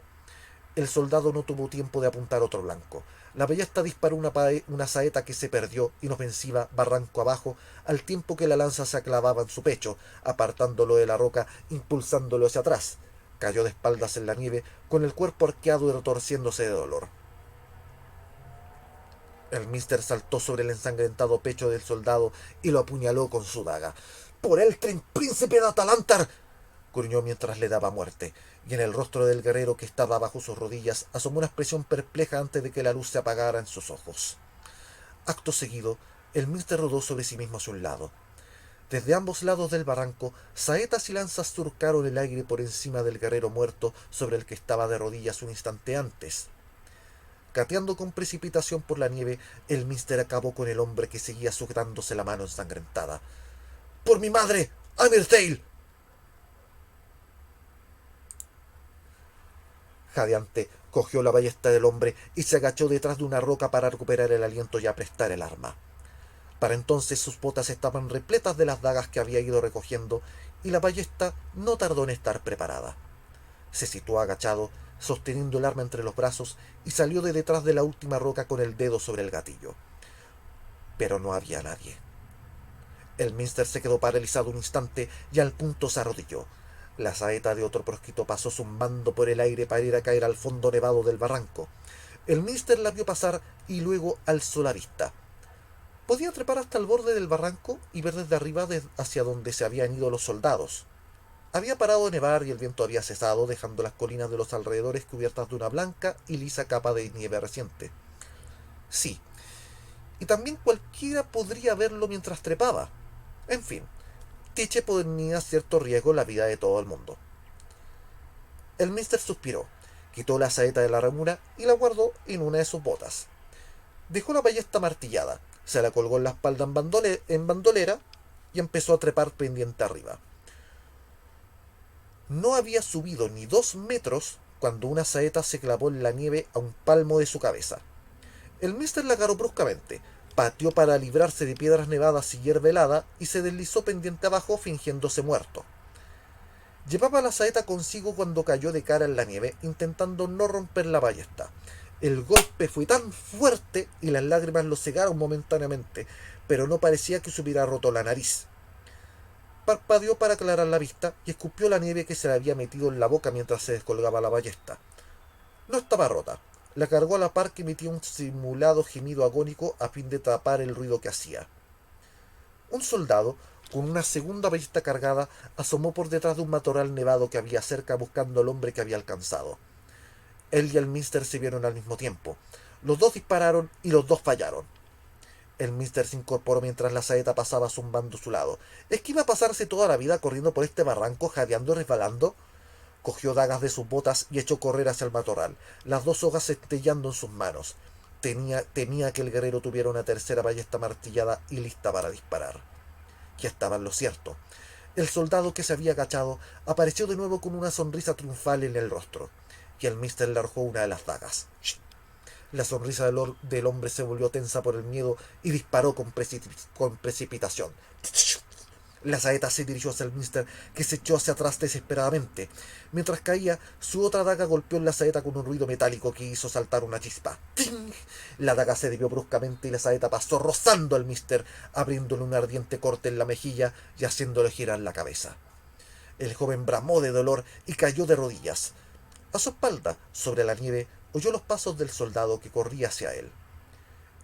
El soldado no tuvo tiempo de apuntar otro blanco. La ballesta disparó una saeta que se perdió, inofensiva, barranco abajo, al tiempo que la lanza se clavaba en su pecho, apartándolo de la roca, impulsándolo hacia atrás. Cayó de espaldas en la nieve, con el cuerpo arqueado y retorciéndose de dolor. El Mister saltó sobre el ensangrentado pecho del soldado y lo apuñaló con su daga. ¡Por Eltrin, príncipe de Atalantar!, gruñó mientras le daba muerte, y en el rostro del guerrero que estaba bajo sus rodillas asomó una expresión perpleja antes de que la luz se apagara en sus ojos. Acto seguido, el Mister rodó sobre sí mismo hacia un lado. Desde ambos lados del barranco, saetas y lanzas surcaron el aire por encima del guerrero muerto sobre el que estaba de rodillas un instante antes. Gateando con precipitación por la nieve, el Mister acabó con el hombre que seguía sujetándose la mano ensangrentada. ¡Por mi madre, Amertail! Jadeante, cogió la ballesta del hombre y se agachó detrás de una roca para recuperar el aliento y aprestar el arma. Para entonces sus botas estaban repletas de las dagas que había ido recogiendo y la ballesta no tardó en estar preparada. Se situó agachado, sosteniendo el arma entre los brazos, y salió de detrás de la última roca con el dedo sobre el gatillo. Pero no había nadie. El Mister se quedó paralizado un instante y al punto se arrodilló. La saeta de otro proscrito pasó zumbando por el aire para ir a caer al fondo nevado del barranco. El Mister la vio pasar y luego alzó la vista. Podía trepar hasta el borde del barranco y ver desde arriba hacia donde se habían ido los soldados. Había parado de nevar y el viento había cesado, dejando las colinas de los alrededores cubiertas de una blanca y lisa capa de nieve reciente. Sí, y también cualquiera podría verlo mientras trepaba. En fin, Tiche ponía cierto riesgo en la vida de todo el mundo. El Mister suspiró, quitó la saeta de la ramura y la guardó en una de sus botas. Dejó la ballesta martillada, se la colgó en la espalda en bandolera y empezó a trepar pendiente arriba. No había subido ni 2 metros cuando una saeta se clavó en la nieve a un palmo de su cabeza. El Mister la agarró bruscamente, pateó para librarse de piedras nevadas y hierba helada y se deslizó pendiente abajo fingiéndose muerto. Llevaba la saeta consigo cuando cayó de cara en la nieve, intentando no romper la ballesta. El golpe fue tan fuerte y las lágrimas lo cegaron momentáneamente, pero no parecía que se hubiera roto la nariz. Parpadeó para aclarar la vista y escupió la nieve que se le había metido en la boca mientras se descolgaba la ballesta. No estaba rota. La cargó a la par que emitía un simulado gemido agónico a fin de tapar el ruido que hacía. Un soldado, Con una segunda ballesta cargada, asomó por detrás de un matorral nevado que había cerca buscando al hombre que había alcanzado. Él y el Mister se vieron al mismo tiempo. Los dos dispararon y los dos fallaron. El Mister se incorporó mientras la saeta pasaba zumbando a su lado. ¿Es que iba a pasarse toda la vida corriendo por este barranco, jadeando y resbalando? Cogió dagas de sus botas y echó a correr hacia el matorral, las dos hojas estellando en sus manos. Temía que el guerrero tuviera una tercera ballesta martillada y lista para disparar. Y estaba en lo cierto. El soldado que se había agachado apareció de nuevo con una sonrisa triunfal en el rostro, y el Mister le arrojó una de las dagas. La sonrisa del hombre se volvió tensa por el miedo y disparó con precipitación. La saeta se dirigió hacia el Mister, que se echó hacia atrás desesperadamente. Mientras caía, su otra daga golpeó en la saeta con un ruido metálico que hizo saltar una chispa. ¡Ting! La daga se desvió bruscamente y la saeta pasó rozando al Mister, abriéndole un ardiente corte en la mejilla y haciéndole girar la cabeza. El joven bramó de dolor y cayó de rodillas. A su espalda, sobre la nieve, oyó los pasos del soldado que corría hacia él.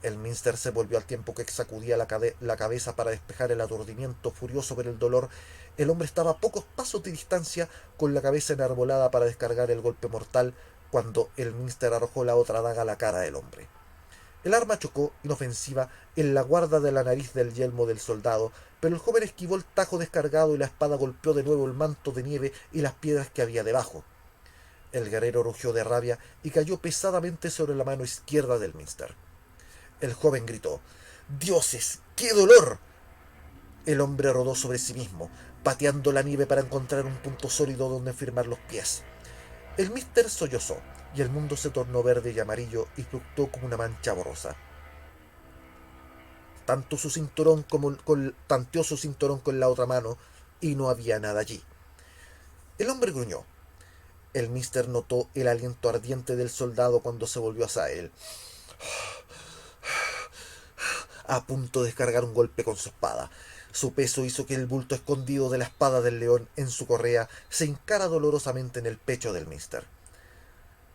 El Minster se volvió al tiempo que sacudía la cabeza para despejar el aturdimiento furioso por el dolor. El hombre estaba a pocos pasos de distancia, con la cabeza enarbolada para descargar el golpe mortal, cuando el Minster arrojó la otra daga a la cara del hombre. El arma chocó, inofensiva, en la guarda de la nariz del yelmo del soldado, pero el joven esquivó el tajo descargado y la espada golpeó de nuevo el manto de nieve y las piedras que había debajo. El guerrero rugió de rabia y cayó pesadamente sobre la mano izquierda del Minster. El joven gritó: ¡Dioses! ¡Qué dolor! El hombre rodó sobre sí mismo, pateando la nieve para encontrar un punto sólido donde firmar los pies. El Mister sollozó, y el mundo se tornó verde y amarillo y fluctuó como una mancha borrosa. Tanteó su cinturón con la otra mano, y no había nada allí. El hombre gruñó. El Mister notó el aliento ardiente del soldado cuando se volvió hacia él, a punto de descargar un golpe con su espada. Su peso hizo que el bulto escondido de la espada del león en su correa se hincara dolorosamente en el pecho del Mister.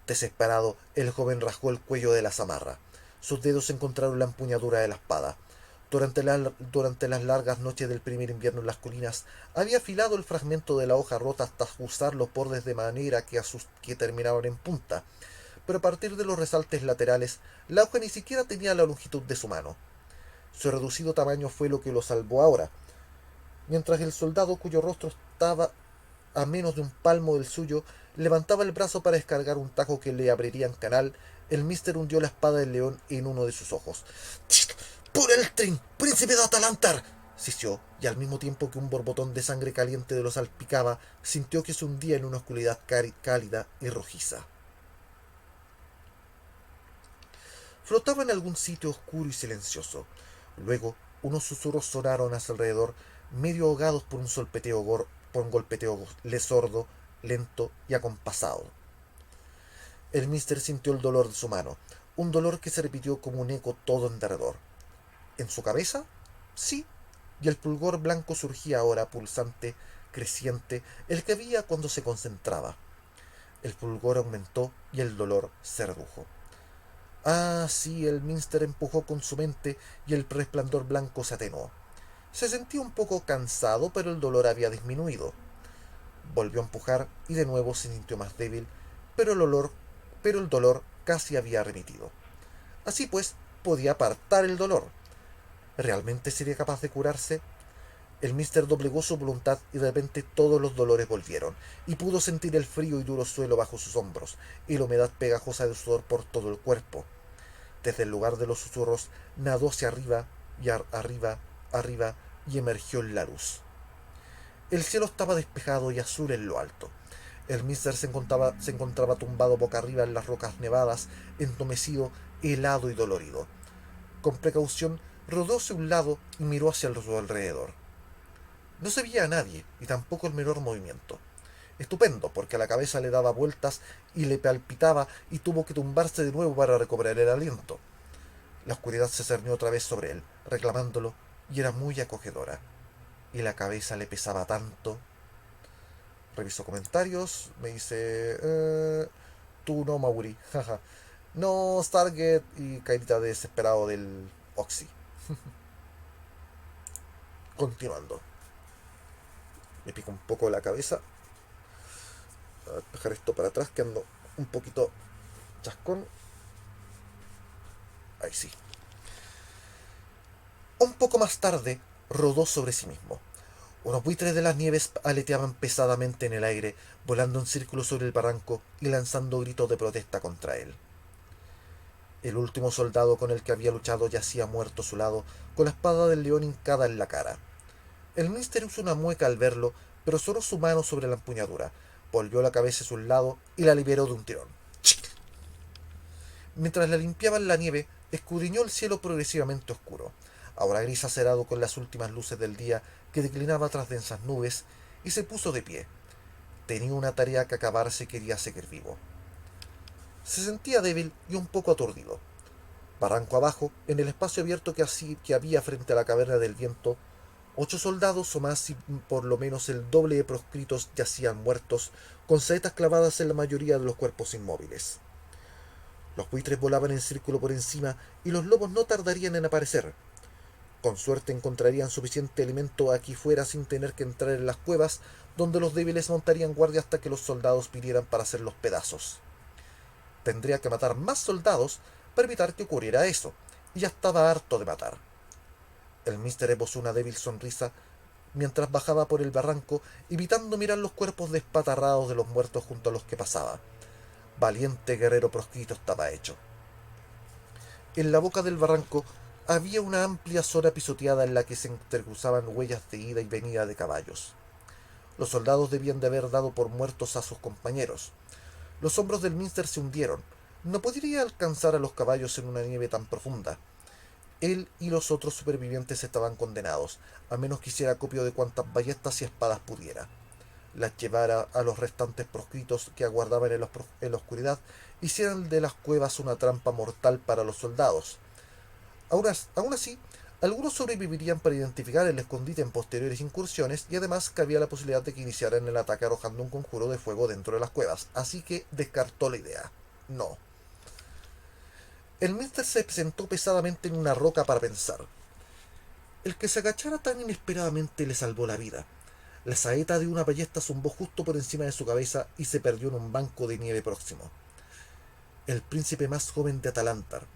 Desesperado, el joven rasgó el cuello de la zamarra. Sus dedos encontraron la empuñadura de la espada. Durante las largas noches del primer invierno en las colinas, había afilado el fragmento de la hoja rota hasta ajustar los bordes de manera que terminaban en punta. Pero a partir de los resaltes laterales, la hoja ni siquiera tenía la longitud de su mano. Su reducido tamaño fue lo que lo salvó ahora. Mientras el soldado, cuyo rostro estaba a menos de un palmo del suyo, levantaba el brazo para descargar un tajo que le abriría en canal, el Mister hundió la espada del león en uno de sus ojos. ¡Por Eltrin, príncipe de Atalantar! Sisió, y al mismo tiempo que un borbotón de sangre caliente de lo salpicaba, sintió que se hundía en una oscuridad cálida y rojiza. Flotaba en algún sitio oscuro y silencioso. Luego, unos susurros sonaron a su alrededor, medio ahogados por un golpeteo sordo, lento y acompasado. El Mister sintió el dolor de su mano, un dolor que se repitió como un eco todo en derredor. ¿En su cabeza? Sí, y el pulgor blanco surgía ahora, pulsante, creciente, el que había cuando se concentraba. El pulgor aumentó y el dolor se redujo. Ah, sí, el Minster empujó con su mente y el resplandor blanco se atenuó. Se sentía un poco cansado, pero el dolor había disminuido. Volvió a empujar y de nuevo se sintió más débil, pero el dolor casi había remitido. Así pues, podía apartar el dolor. ¿Realmente sería capaz de curarse? El Mister doblegó su voluntad y de repente todos los dolores volvieron, y pudo sentir el frío y duro suelo bajo sus hombros, y la humedad pegajosa del sudor por todo el cuerpo. Desde el lugar de los susurros, nadó hacia arriba, y arriba, y emergió en la luz. El cielo estaba despejado y azul en lo alto. El Mister se encontraba tumbado boca arriba en las rocas nevadas, entumecido, helado y dolorido. Con precaución, rodó hacia un lado y miró hacia su alrededor. No se veía a nadie, y tampoco el menor movimiento. Estupendo, porque la cabeza le daba vueltas y le palpitaba y tuvo que tumbarse de nuevo para recobrar el aliento. La oscuridad se cernió otra vez sobre él, reclamándolo, y era muy acogedora. Y la cabeza le pesaba tanto. Reviso comentarios, me dice... tú no, Mauri, jaja. No, Stargate y caerita desesperado del Oxy. Continuando. Me pico un poco la cabeza. Voy a dejar esto para atrás, que ando un poquito chascón. Ahí sí. Un poco más tarde, rodó sobre sí mismo. Unos buitres de las nieves aleteaban pesadamente en el aire, volando en círculos sobre el barranco y lanzando gritos de protesta contra él. El último soldado con el que había luchado yacía muerto a su lado, con la espada del león hincada en la cara. El Mister hizo una mueca al verlo, pero cerró su mano sobre la empuñadura, volvió la cabeza hacia un lado y la liberó de un tirón. Mientras la limpiaban la nieve, escudriñó el cielo progresivamente oscuro, ahora gris acerado con las últimas luces del día que declinaba tras densas nubes, y se puso de pie. Tenía una tarea que acabar si quería seguir vivo. Se sentía débil y un poco aturdido. Barranco abajo, en el espacio abierto que había frente a la caverna del viento, 8 soldados o más y por lo menos el doble de proscritos yacían muertos, con saetas clavadas en la mayoría de los cuerpos inmóviles. Los buitres volaban en círculo por encima y los lobos no tardarían en aparecer. Con suerte encontrarían suficiente alimento aquí fuera sin tener que entrar en las cuevas, donde los débiles montarían guardia hasta que los soldados vinieran para hacerlos pedazos. Tendría que matar más soldados para evitar que ocurriera eso, y ya estaba harto de matar. El Mister esbozó una débil sonrisa mientras bajaba por el barranco, evitando mirar los cuerpos despatarrados de los muertos junto a los que pasaba. Valiente guerrero proscrito estaba hecho. En la boca del barranco había una amplia zona pisoteada en la que se entrecruzaban huellas de ida y venida de caballos. Los soldados debían de haber dado por muertos a sus compañeros. Los hombros del Minster se hundieron. No podría alcanzar a los caballos en una nieve tan profunda. Él y los otros supervivientes estaban condenados, a menos que hiciera acopio de cuantas ballestas y espadas pudiera. Las llevara a los restantes proscritos que aguardaban en la oscuridad, hicieran de las cuevas una trampa mortal para los soldados. Aún así, algunos sobrevivirían para identificar el escondite en posteriores incursiones, y además cabía la posibilidad de que iniciaran el ataque arrojando un conjuro de fuego dentro de las cuevas, así que descartó la idea. No. El Mister se sentó pesadamente en una roca para pensar. El que se agachara tan inesperadamente le salvó la vida. La saeta de una ballesta zumbó justo por encima de su cabeza y se perdió en un banco de nieve próximo. El príncipe más joven de Atalantar,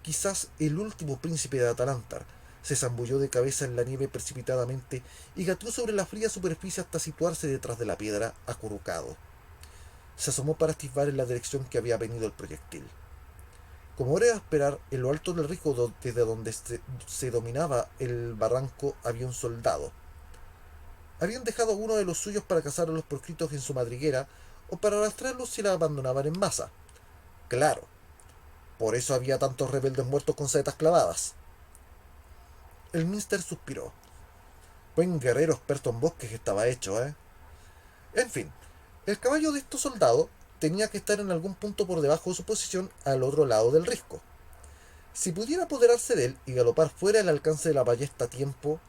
quizás el último príncipe de Atalantar, se zambulló de cabeza en la nieve precipitadamente y gateó sobre la fría superficie hasta situarse detrás de la piedra, acurrucado. Se asomó para atisbar en la dirección que había venido el proyectil. Como era de esperar, en lo alto del risco desde donde se dominaba el barranco había un soldado. Habían dejado a uno de los suyos para cazar a los proscritos en su madriguera o para arrastrarlos si la abandonaban en masa. Claro, por eso había tantos rebeldes muertos con saetas clavadas. El Minster suspiró. Buen guerrero experto en bosques estaba hecho, ¿eh? En fin, el caballo de estos soldados tenía que estar en algún punto por debajo de su posición al otro lado del risco. Si pudiera apoderarse de él y galopar fuera del alcance de la ballesta a tiempo...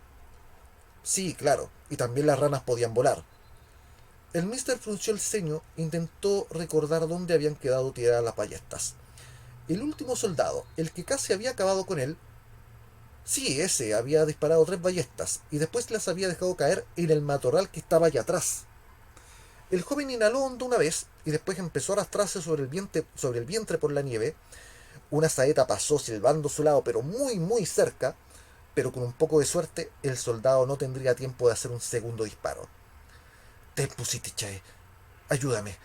Sí, claro, y también las ranas podían volar. El Mister frunció el ceño e intentó recordar dónde habían quedado tiradas las ballestas. El último soldado, el que casi había acabado con él... Sí, ese había disparado 3 ballestas y después las había dejado caer en el matorral que estaba allá atrás. El joven inhaló hondo una vez y después empezó a arrastrarse sobre el vientre por la nieve. Una saeta pasó silbando a su lado, pero muy, muy cerca, pero con un poco de suerte, el soldado no tendría tiempo de hacer un segundo disparo. Te pusiste, Chae. Ayúdame,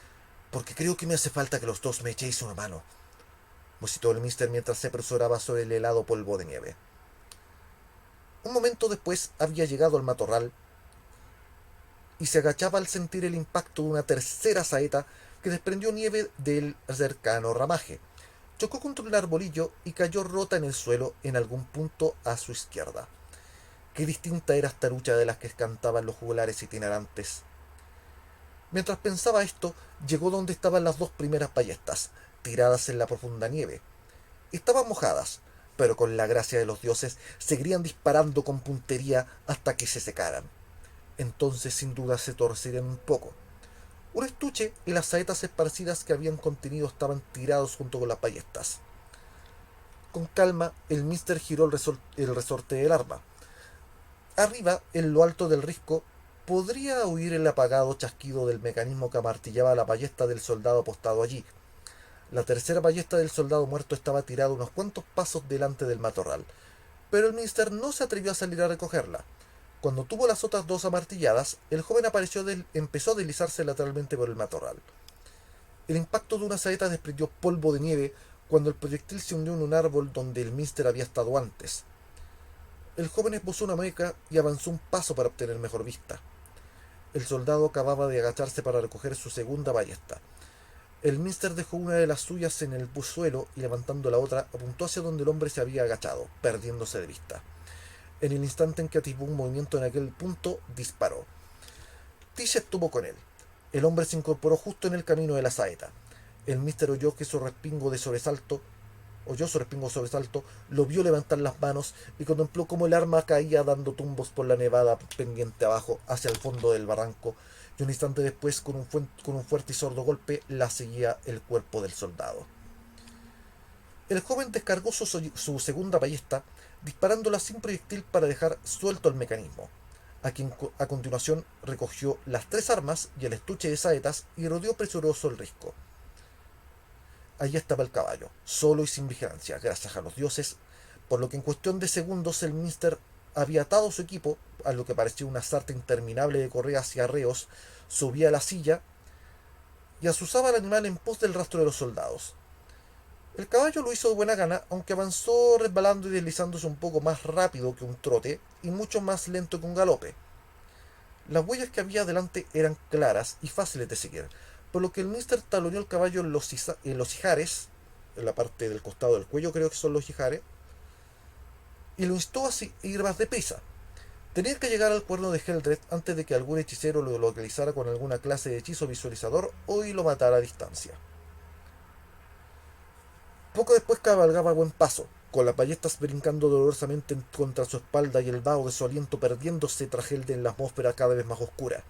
porque creo que me hace falta que los dos me echéis una mano, musitó el Mister mientras se apresuraba sobre el helado polvo de nieve. Un momento después había llegado al matorral y se agachaba al sentir el impacto de una tercera saeta que desprendió nieve del cercano ramaje. Chocó contra un arbolillo y cayó rota en el suelo en algún punto a su izquierda. Qué distinta era esta lucha de las que cantaban los juglares itinerantes. Mientras pensaba esto, llegó donde estaban las 2 primeras ballestas, tiradas en la profunda nieve. Estaban mojadas, pero con la gracia de los dioses seguirían disparando con puntería hasta que se secaran. Entonces sin duda se torcerían un poco. Un estuche y las saetas esparcidas que habían contenido estaban tirados junto con las ballestas. Con calma, el Mister giró el resorte del arma. Arriba, en lo alto del risco, podría oír el apagado chasquido del mecanismo que amartillaba la ballesta del soldado apostado allí. La tercera ballesta del soldado muerto estaba tirada unos cuantos pasos delante del matorral, pero el Minster no se atrevió a salir a recogerla. Cuando tuvo las otras dos amartilladas, el joven empezó a deslizarse lateralmente por el matorral. El impacto de una saeta desprendió polvo de nieve cuando el proyectil se hundió en un árbol donde el Minster había estado antes. El joven esbozó una mueca y avanzó un paso para obtener mejor vista. El soldado acababa de agacharse para recoger su segunda ballesta. El Minster dejó una de las suyas en el suelo y levantando la otra apuntó hacia donde el hombre se había agachado, perdiéndose de vista. En el instante en que atisbó un movimiento en aquel punto, disparó. Tish estuvo con él. El hombre se incorporó justo en el camino de la saeta. El Minster oyó su respingo de sobresalto, lo vio levantar las manos y contempló cómo el arma caía dando tumbos por la nevada pendiente abajo hacia el fondo del barranco, y un instante después, con un fuerte y sordo golpe, la seguía el cuerpo del soldado. El joven descargó su segunda ballesta, disparándola sin proyectil para dejar suelto el mecanismo. A continuación recogió las tres armas y el estuche de saetas y rodeó presuroso el risco. Allí estaba el caballo, solo y sin vigilancia, gracias a los dioses, por lo que en cuestión de segundos el Minster había atado su equipo, a lo que parecía una sarta interminable de correas y arreos, subía a la silla y azuzaba al animal en pos del rastro de los soldados. El caballo lo hizo de buena gana, aunque avanzó resbalando y deslizándose un poco más rápido que un trote y mucho más lento que un galope. Las huellas que había delante eran claras y fáciles de seguir, por lo que el Minster taloneó el caballo en los ijares, en la parte del costado del cuello creo que son los ijares, y lo instó a ir más deprisa. Tenía que llegar al cuerno de Heldred antes de que algún hechicero lo localizara con alguna clase de hechizo visualizador o y lo matara a distancia. Poco después cabalgaba a buen paso, con las ballestas brincando dolorosamente contra su espalda y el vaho de su aliento perdiéndose tras él en la atmósfera cada vez más oscura.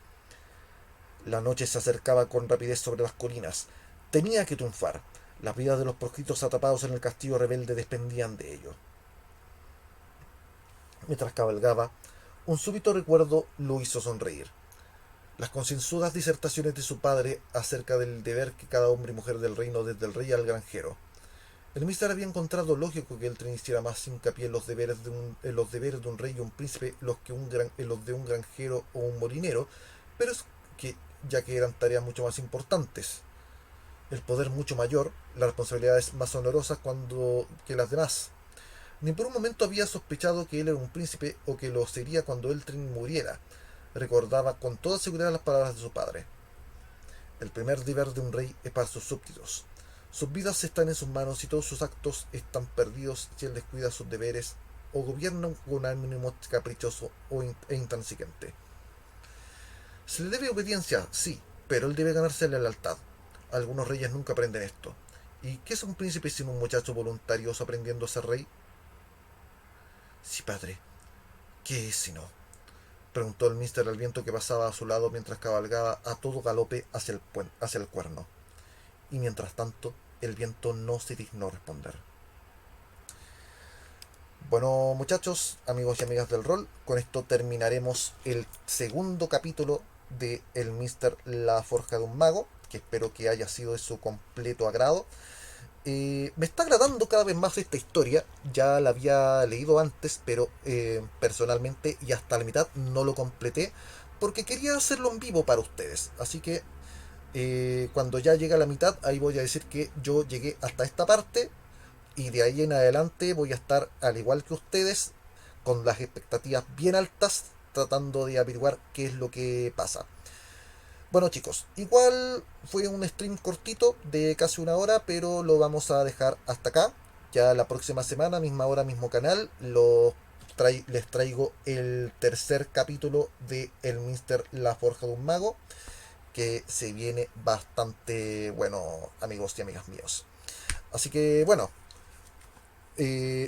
La noche se acercaba con rapidez sobre las colinas. Tenía que triunfar. Las vidas de los proscritos atrapados en el castillo rebelde dependían de ello. Mientras cabalgaba, un súbito recuerdo lo hizo sonreír. Las concienzudas disertaciones de su padre acerca del deber que cada hombre y mujer del reino, desde el rey al granjero. El Minster había encontrado lógico que el tren hiciera más hincapié en los deberes de un rey y un príncipe en los de un granjero o un molinero, pero es que, ya que eran tareas mucho más importantes. El poder mucho mayor, las responsabilidades más onerosas que las demás. Ni por un momento había sospechado que él era un príncipe o que lo sería cuando el tren muriera. Recordaba con toda seguridad las palabras de su padre. El primer deber de un rey es para sus súbditos. Sus vidas están en sus manos y todos sus actos están perdidos si él descuida sus deberes o gobierna con ánimo caprichoso e intransigente. Se le debe obediencia, sí, pero él debe ganarse la lealtad. Algunos reyes nunca aprenden esto. ¿Y qué es un príncipe sin un muchacho voluntarioso aprendiendo a ser rey? Sí, padre. ¿Qué es si no? Preguntó el Minster al viento que pasaba a su lado mientras cabalgaba a todo galope hacia el cuerno. Y mientras tanto, el viento no se dignó responder. Bueno, muchachos, amigos y amigas del rol, con esto terminaremos el segundo capítulo de El Minster La Forja de un Mago, que espero que haya sido de su completo agrado. Me está agradando cada vez más esta historia, ya la había leído antes, pero personalmente y hasta la mitad no lo completé, porque quería hacerlo en vivo para ustedes, así que cuando ya llegue a la mitad, ahí voy a decir que yo llegué hasta esta parte y de ahí en adelante voy a estar, al igual que ustedes, con las expectativas bien altas, tratando de averiguar qué es lo que pasa. Bueno, chicos, igual fue un stream cortito de casi una hora, pero lo vamos a dejar hasta acá. Ya la próxima semana, misma hora, mismo canal, les traigo el tercer capítulo de El Minster La Forja de un Mago, que se viene bastante bueno, amigos y amigas míos. Así que bueno,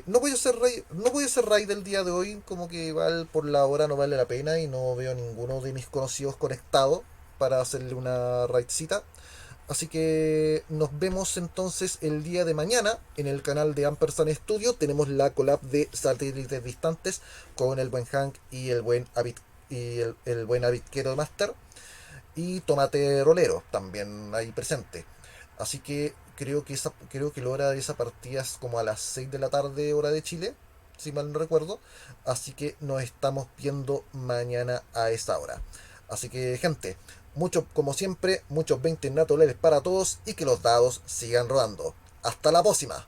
no voy a hacer raid del día de hoy, como que igual por la hora no vale la pena y no veo ninguno de mis conocidos conectado para hacerle una raidcita. Así que nos vemos entonces el día de mañana en el canal de Ampersand Studio. Tenemos la collab de Satélites Distantes con el buen Hank y el buen y el buen Aviquero Master. Y Tomate Rolero también ahí presente. Así que creo que la hora de esa partida es como a las 6 de la tarde, hora de Chile, si mal no recuerdo. Así que nos estamos viendo mañana a esa hora. Así que, gente, mucho, como siempre, muchos 20 naturales para todos y que los dados sigan rodando. Hasta la próxima.